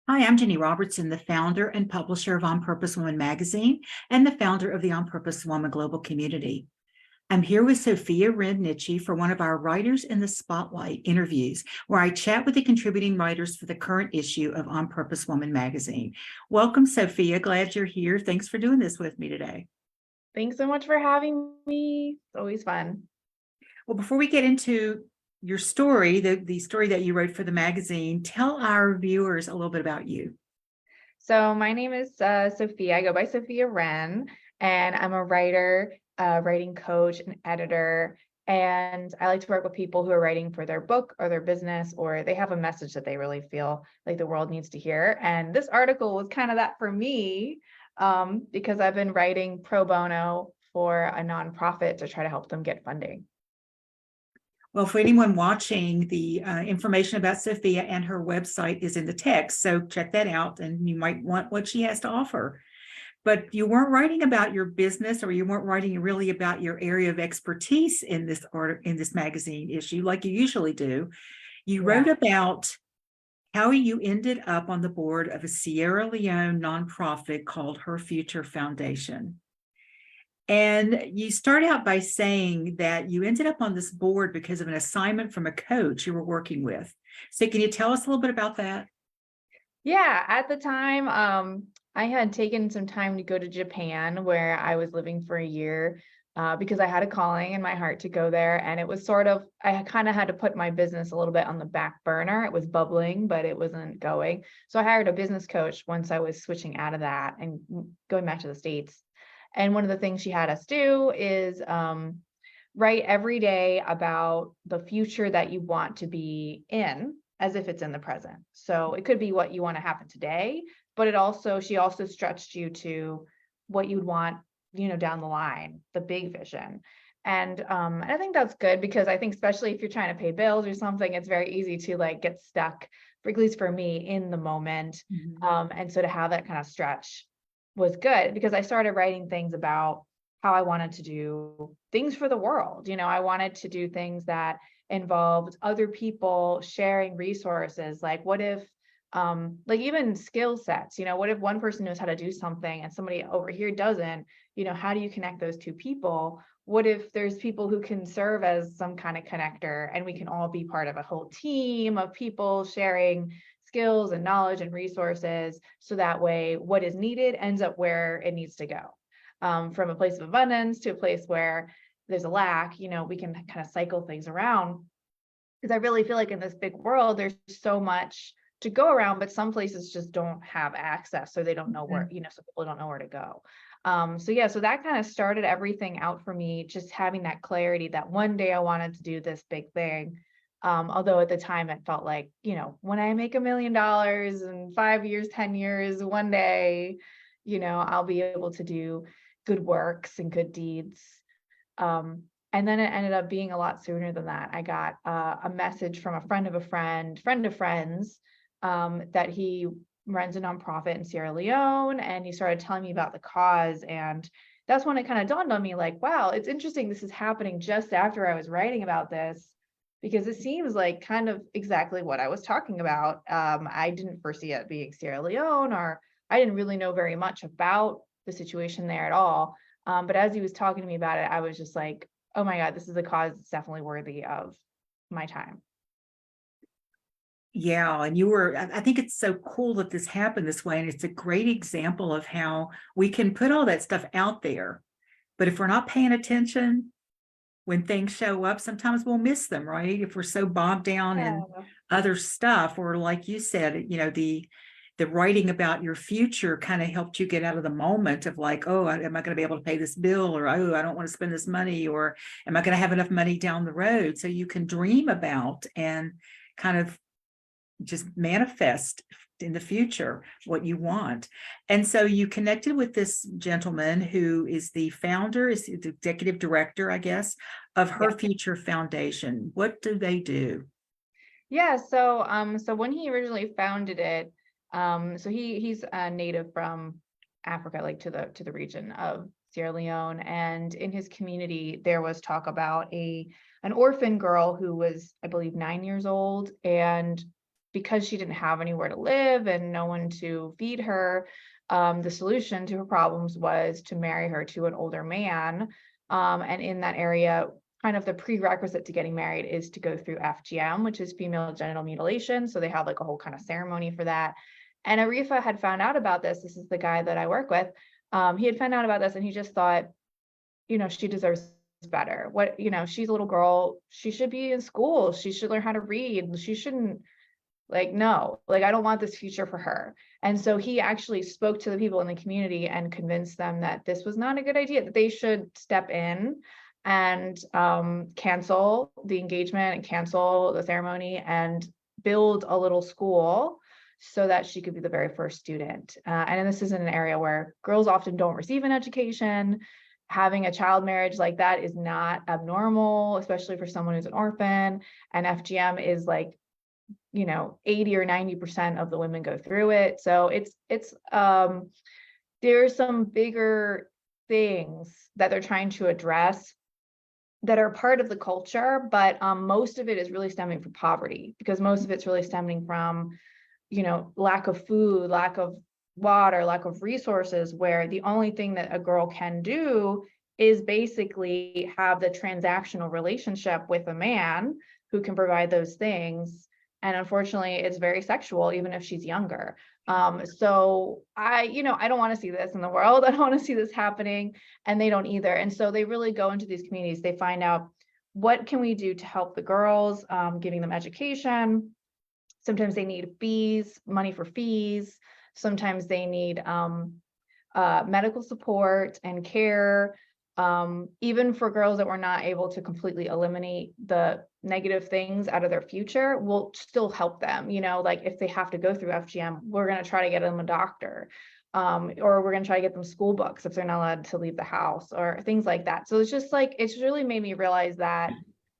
Hi, I'm Ginny Robertson, the founder and publisher of On Purpose Woman magazine and the founder of the On Purpose Woman global community. I'm here with Sofia Wren Nitchie for one of our Writers in the Spotlight interviews, where I chat with the contributing writers for the current issue of On Purpose Woman magazine. Welcome, Sofia. Glad you're here. Thanks for doing this with me today. Thanks so much for having me. It's always fun. Well, before we get into your story, the story that you wrote for the magazine, tell our viewers a little bit about you. So my name is Sophia. I go by Sofia Wren, and I'm a writer, writing coach, and editor. And I like to work with people who are writing for their book or their business, or they have a message that they really feel like the world needs to hear. And this article was kind of that for me, because I've been writing pro bono for a nonprofit to try to help them get funding. Well, for anyone watching, the information about Sofia and her website is in the text, so check that out and you might want what she has to offer. But you weren't writing about your business, or you weren't writing really about your area of expertise in this magazine issue like you usually do. You wrote about how you ended up on the board of a Sierra Leone nonprofit called Her Future Foundation. And you start out by saying that you ended up on this board because of an assignment from a coach you were working with. So can you tell us a little bit about that? Yeah, at the time, I had taken some time to go to Japan, where I was living for a year, because I had a calling in my heart to go there. And it was sort of, I kind of had to put my business a little bit on the back burner. It was bubbling, but it wasn't going. So I hired a business coach once I was switching out of that and going back to the States. And one of the things she had us do is write every day about the future that you want to be in, as if it's in the present. So it could be what you want to happen today, but she also stretched you to what you'd want, down the line, the big vision. And I think that's good, because I think especially if you're trying to pay bills or something, it's very easy to like get stuck, at least for me, in the moment. And so to have that kind of stretch was good, because I started writing things about how I wanted to do things for the world. I wanted to do things that involved other people sharing resources. Like, what if, like, even skill sets, what if one person knows how to do something and somebody over here doesn't? How do you connect those two people? What if there's people who can serve as some kind of connector, and we can all be part of a whole team of people sharing skills and knowledge and resources, so that way what is needed ends up where it needs to go, from a place of abundance to a place where there's a lack. We can kind of cycle things around, because I really feel like in this big world there's so much to go around, but some places just don't have access, so they don't know where, so people don't know where to go. So that kind of started everything out for me, just having that clarity that one day I wanted to do this big thing. Although at the time it felt like, when I make $1 million in 5 years, 10 years, one day, I'll be able to do good works and good deeds. And then it ended up being a lot sooner than that. I got a message from a friend of a friend of friends, that he runs a nonprofit in Sierra Leone, and he started telling me about the cause. And that's when it kind of dawned on me, like, wow, it's interesting. This is happening just after I was writing about this, because it seems like kind of exactly what I was talking about. I didn't foresee it being Sierra Leone, or I didn't really know very much about the situation there at all. But as he was talking to me about it, I was just like, oh my God, this is a cause that's definitely worthy of my time. Yeah, and I think it's so cool that this happened this way. And it's a great example of how we can put all that stuff out there. But if we're not paying attention, when things show up, sometimes we'll miss them, right? If we're so bogged down in Yeah. other stuff, or like you said, the writing about your future kind of helped you get out of the moment of like, oh, am I going to be able to pay this bill? Or, oh, I don't want to spend this money, or am I going to have enough money down the road? So you can dream about and kind of just manifest in the future what you want. And so you connected with this gentleman who is the founder, is the executive director, I guess, of Her Yeah. Future Foundation. What do they do? Yeah. So when he originally founded it, so he's a native from Africa, like to the region of Sierra Leone. And in his community, there was talk about an orphan girl who was, I believe, 9 years old, and because she didn't have anywhere to live and no one to feed her, the solution to her problems was to marry her to an older man. And in that area, kind of the prerequisite to getting married is to go through FGM, which is female genital mutilation. So they have like a whole kind of ceremony for that. And Arifa had found out about this. This is the guy that I work with. He had found out about this and he just thought, she deserves better. What, she's a little girl. She should be in school. She should learn how to read. She shouldn't, like, no, like, I don't want this future for her. And so he actually spoke to the people in the community and convinced them that this was not a good idea, that they should step in and cancel the engagement and cancel the ceremony and build a little school so that she could be the very first student. And this is in an area where girls often don't receive an education. Having a child marriage like that is not abnormal, especially for someone who's an orphan. And FGM is like, 80 or 90% of the women go through it. So there's some bigger things that they're trying to address that are part of the culture, but most of it is really stemming from poverty, because most of it's really stemming from, lack of food, lack of water, lack of resources, where the only thing that a girl can do is basically have the transactional relationship with a man who can provide those things. And unfortunately, it's very sexual, even if she's younger. So I don't want to see this in the world. I don't want to see this happening, and they don't either. And so they really go into these communities. They find out, what can we do to help the girls, giving them education. Sometimes they need money for fees. Sometimes they need medical support and care. Even for girls that we're not able to completely eliminate the negative things out of their future, we'll still help them. Like if they have to go through FGM, we're going to try to get them a doctor, or we're going to try to get them school books if they're not allowed to leave the house, or things like that. So it's just like, it's really made me realize that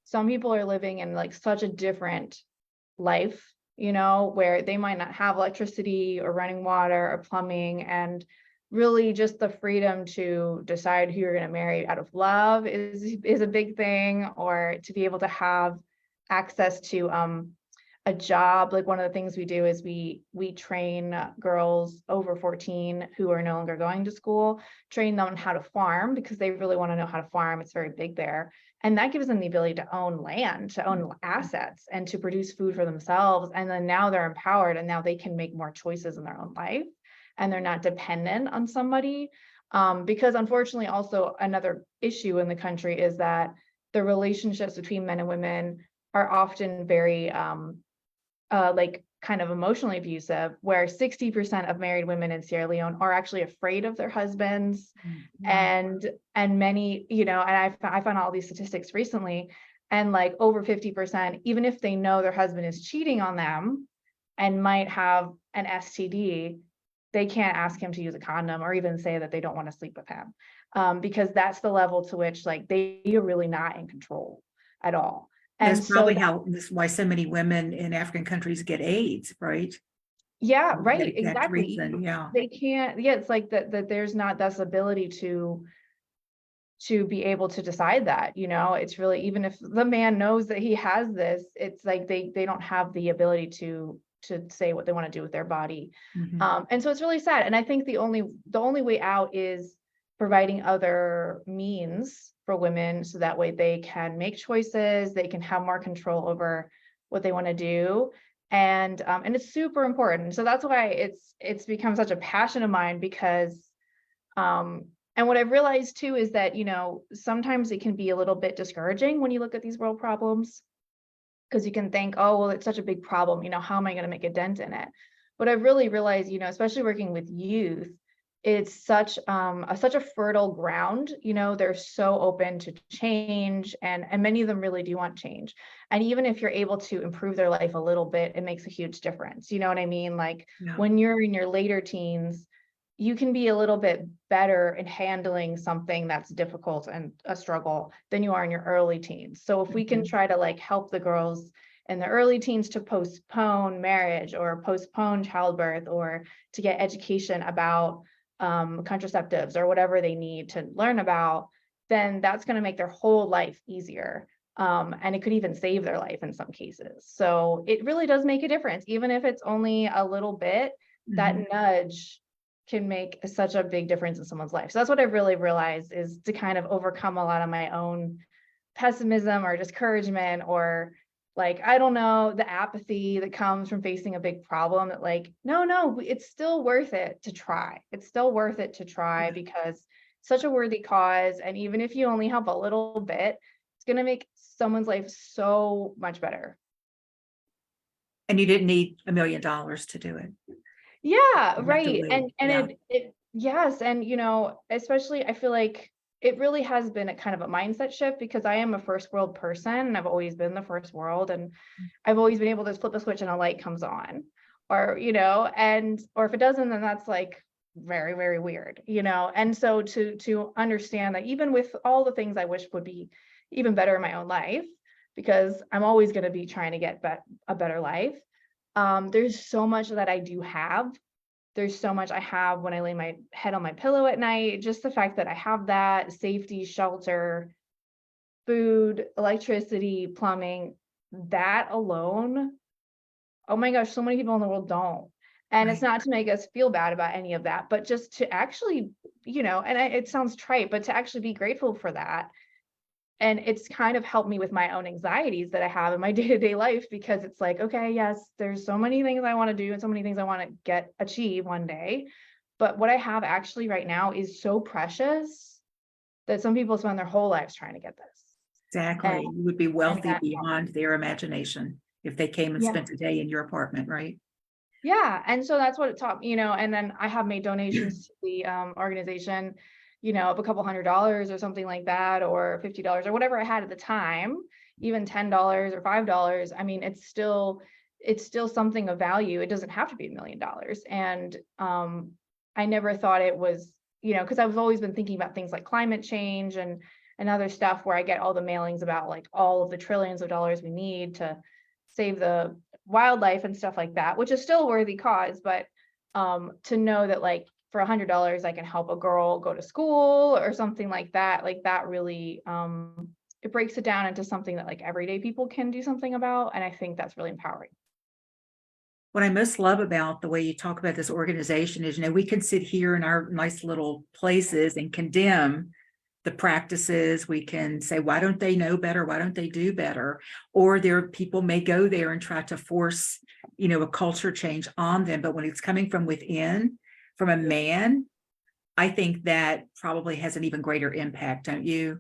some people are living in like such a different life, where they might not have electricity or running water or plumbing, and really just the freedom to decide who you're going to marry out of love is a big thing, or to be able to have access to a job. Like one of the things we do is we train girls over 14 who are no longer going to school, train them on how to farm, because they really want to know how to farm. It's very big there. And that gives them the ability to own land, to own assets, and to produce food for themselves. And then now they're empowered, and now they can make more choices in their own life, and they're not dependent on somebody. Because unfortunately, also another issue in the country is that the relationships between men and women are often very like kind of emotionally abusive, where 60% of married women in Sierra Leone are actually afraid of their husbands. And many, and I found all these statistics recently, and like over 50%, even if they know their husband is cheating on them and might have an STD, they can't ask him to use a condom or even say that they don't want to sleep with him, because that's the level to which like they are really not in control at all. And That's probably why so many women in African countries get AIDS, right? Yeah, For right, that exact exactly. reason, yeah. They can't, it's like that there's not this ability to be able to decide that, it's really, even if the man knows that he has this, it's like they don't have the ability to say what they want to do with their body. And so it's really sad. And I think the only way out is providing other means for women, so that way they can make choices, they can have more control over what they want to do. And it's super important. So that's why it's become such a passion of mine, because and what I've realized too is that, sometimes it can be a little bit discouraging when you look at these world problems, because you can think, oh, well, it's such a big problem, how am I going to make a dent in it? But I've really realized, especially working with youth, it's such a fertile ground. They're so open to change, and many of them really do want change. And even if you're able to improve their life a little bit, it makes a huge difference. You know what I mean? Like when you're in your later teens, you can be a little bit better in handling something that's difficult and a struggle than you are in your early teens. So if we can try to like help the girls in the early teens to postpone marriage or postpone childbirth, or to get education about contraceptives or whatever they need to learn about, then that's going to make their whole life easier. And it could even save their life in some cases. So it really does make a difference, even if it's only a little bit. That Mhm. nudge can make such a big difference in someone's life. So that's what I really realized, is to kind of overcome a lot of my own pessimism or discouragement, or like, I don't know, the apathy that comes from facing a big problem, that like, no, it's still worth it to try. It's still worth it to try, Yeah. because such a worthy cause. And even if you only help a little bit, it's going to make someone's life so much better. And you didn't need $1 million to do it. Yeah, You have to right. live. And Yeah. it yes, and especially I feel like it really has been a kind of a mindset shift, because I am a first world person, and I've always been the first world, and I've always been able to flip a switch and a light comes on, or and or if it doesn't, then that's like very, very weird, And so to understand that even with all the things I wish would be even better in my own life, because I'm always going to be trying to get a better life. There's so much that I do have. There's so much I have when I lay my head on my pillow at night. Just the fact that I have that safety, shelter, food, electricity, plumbing, that alone. Oh my gosh, so many people in the world don't. And it's Right. not to make us feel bad about any of that, but just to actually, it sounds trite, but to actually be grateful for that. And it's kind of helped me with my own anxieties that I have in my day-to-day life, because it's like, okay, yes, there's so many things I want to do and so many things I want to achieve one day. But what I have actually right now is so precious that some people spend their whole lives trying to get this. And Exactly. You would be and wealthy that beyond their imagination if they came and yeah. spent a day in your apartment, right? Yeah, and so that's what it taught me, and then I have made donations to the organization, of a couple $100 or something like that, or $50 or whatever I had at the time, even $10 or $5. I mean, it's still something of value. It doesn't have to be $1 million. And I never thought it was, because I've always been thinking about things like climate change and other stuff, where I get all the mailings about like all of the trillions of dollars we need to save the wildlife and stuff like that, which is still a worthy cause. But to know that like for $100 I can help a girl go to school or something like that really it breaks it down into something that like everyday people can do something about. And I think that's really empowering. What I most love about the way you talk about this organization is, we can sit here in our nice little places and condemn the practices. We can say, why don't they know better? Why don't they do better? Or there people may go there and try to force, a culture change on them. But when it's coming from within, from a man, I think that probably has an even greater impact, don't you?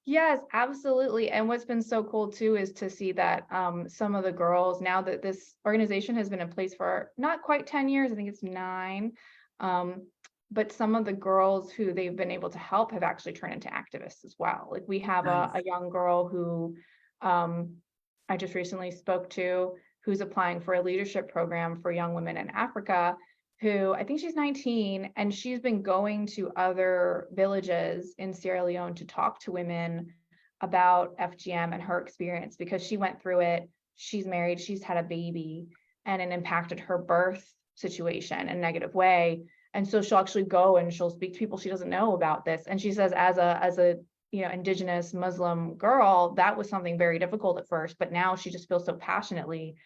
Yes, absolutely. And what's been so cool too is to see that some of the girls, now that this organization has been in place for not quite 10 years, I think it's 9, um, but some of the girls who they've been able to help have actually turned into activists as well. Like we have Nice. a young girl who I just recently spoke to, who's applying for a leadership program for young women in Africa, who I think she's 19, and she's been going to other villages in Sierra Leone to talk to women about FGM and her experience, because she went through it. She's married, she's had a baby, and it impacted her birth situation in a negative way. And so she'll actually go and she'll speak to people she doesn't know about this. And she says, as a indigenous Muslim girl, that was something very difficult at first, but now she just feels so passionately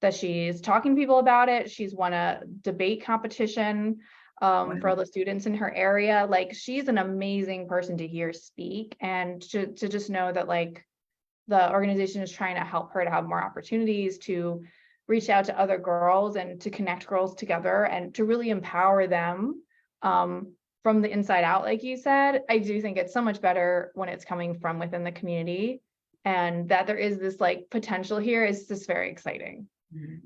that she's talking to people about it. She's won a debate competition for all Wow. the students in her area. Like, she's an amazing person to hear speak, and to just know that like the organization is trying to help her to have more opportunities to reach out to other girls and to connect girls together and to really empower them from the inside out. Like you said, I do think it's so much better when it's coming from within the community, and that there is this like potential here is just very exciting. Mhm.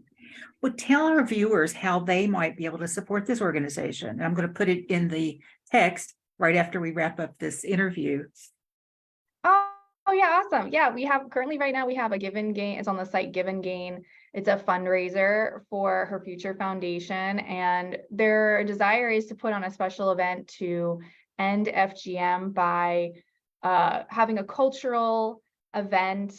Well, tell our viewers how they might be able to support this organization. And I'm going to put it in the text right after we wrap up this interview. Oh yeah, awesome. Yeah, we have currently right now we have a Give and Gain. It's on the site Give and Gain. It's a fundraiser for her future foundation, and their desire is to put on a special event to end FGM by having a cultural event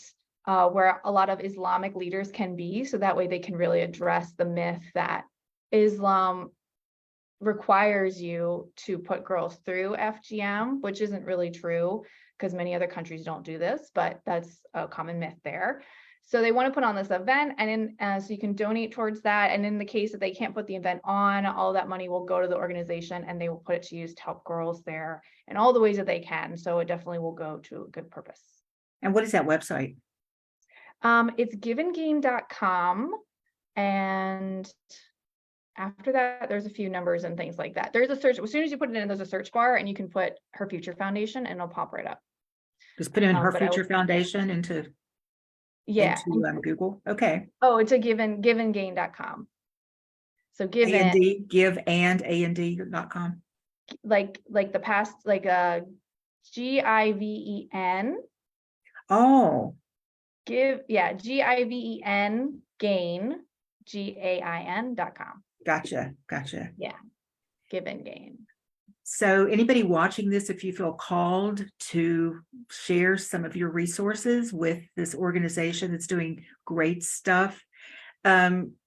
where a lot of Islamic leaders can be, so that way they can really address the myth that Islam requires you to put girls through FGM, which isn't really true. because many other countries don't do this, but that's a common myth there. So they want to put on this event, and then so you can donate towards that. And in the case that they can't put the event on, all that money will go to the organization, and they will put it to use to help girls there in all the ways that they can. So it definitely will go to a good purpose. And what is that website? It's giveandgain.com. And after that, there's a few numbers and things like that. There's a search. As soon as you put it in, there's a search bar, and you can put Her Future Foundation, and it'll pop right up. Just put in Her but I Future will- Foundation into Yeah. Google. Okay. Oh, it's a giveandgain.com. So given, A&D, giveandand.com. like the past, like GIVEN, Oh, GIVEN gain, GAIN.com. gotcha. Give and gain. So anybody watching this, if you feel called to share some of your resources with this organization that's doing great stuff,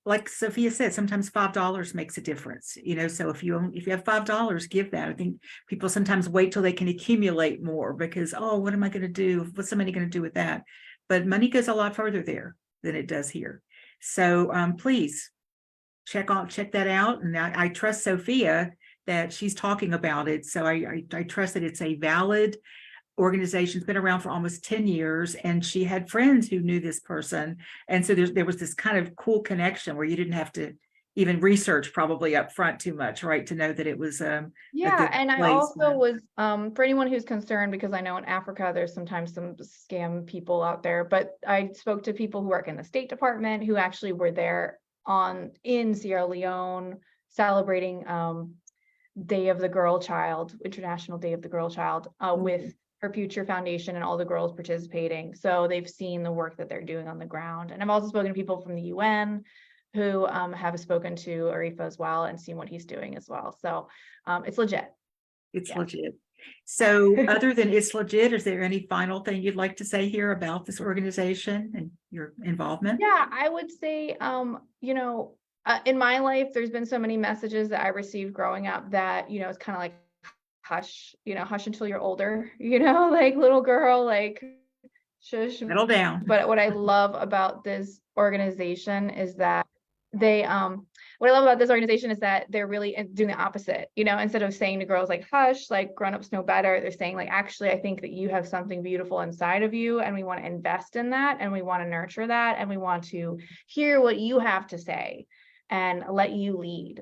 like Sophia said, sometimes $5 makes a difference, so if you have $5, give that. I think people sometimes wait till they can accumulate more because, oh, what am I going to do? What's somebody going to do with that? But money goes a lot further there than it does here. So please check that out. And I trust Sophia that she's talking about it. So I trust that it's a valid organization. It's been around for almost 10 years, and she had friends who knew this person. And so there was this kind of cool connection where you didn't have to even research probably up front too much, right? To know that it was yeah. And I also was for anyone who's concerned, because I know in Africa there's sometimes some scam people out there, but I spoke to people who work in the State Department who actually were there in Sierra Leone celebrating Day of the Girl Child, International Day of the Girl Child, with Her Future Foundation and all the girls participating. So they've seen the work that they're doing on the ground. And I've also spoken to people from the UN who have spoken to Arifa as well and seen what he's doing as well. So it's legit. It's legit. So other than it's legit, is there any final thing you'd like to say here about this organization and your involvement? Yeah, I would say, in my life, there's been so many messages that I received growing up that, it's kind of like, hush, hush until you're older, like little girl, like shush. Settle down. But what I love about this organization is that what I love about this organization is that they're really doing the opposite, instead of saying to girls like, hush, like grown-ups know better, they're saying like, actually, I think that you have something beautiful inside of you, and we want to invest in that, and we want to nurture that, and we want to hear what you have to say and let you lead.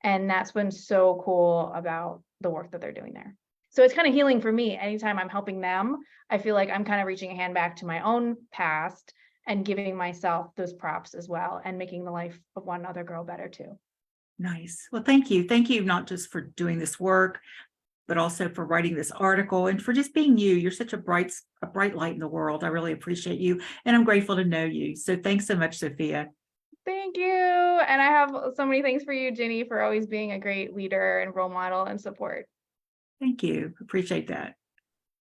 And that's been so cool about the work that they're doing there. So it's kind of healing for me. Anytime I'm helping them, I feel like I'm kind of reaching a hand back to my own past and giving myself those props as well, and making the life of one other girl better too. Nice. Well, thank you. Thank you not just for doing this work, but also for writing this article and for just being you. You're such a bright light in the world. I really appreciate you, and I'm grateful to know you. So thanks so much, Sophia. Thank you. And I have so many thanks for you, Ginny, for always being a great leader and role model and support. Thank you. Appreciate that.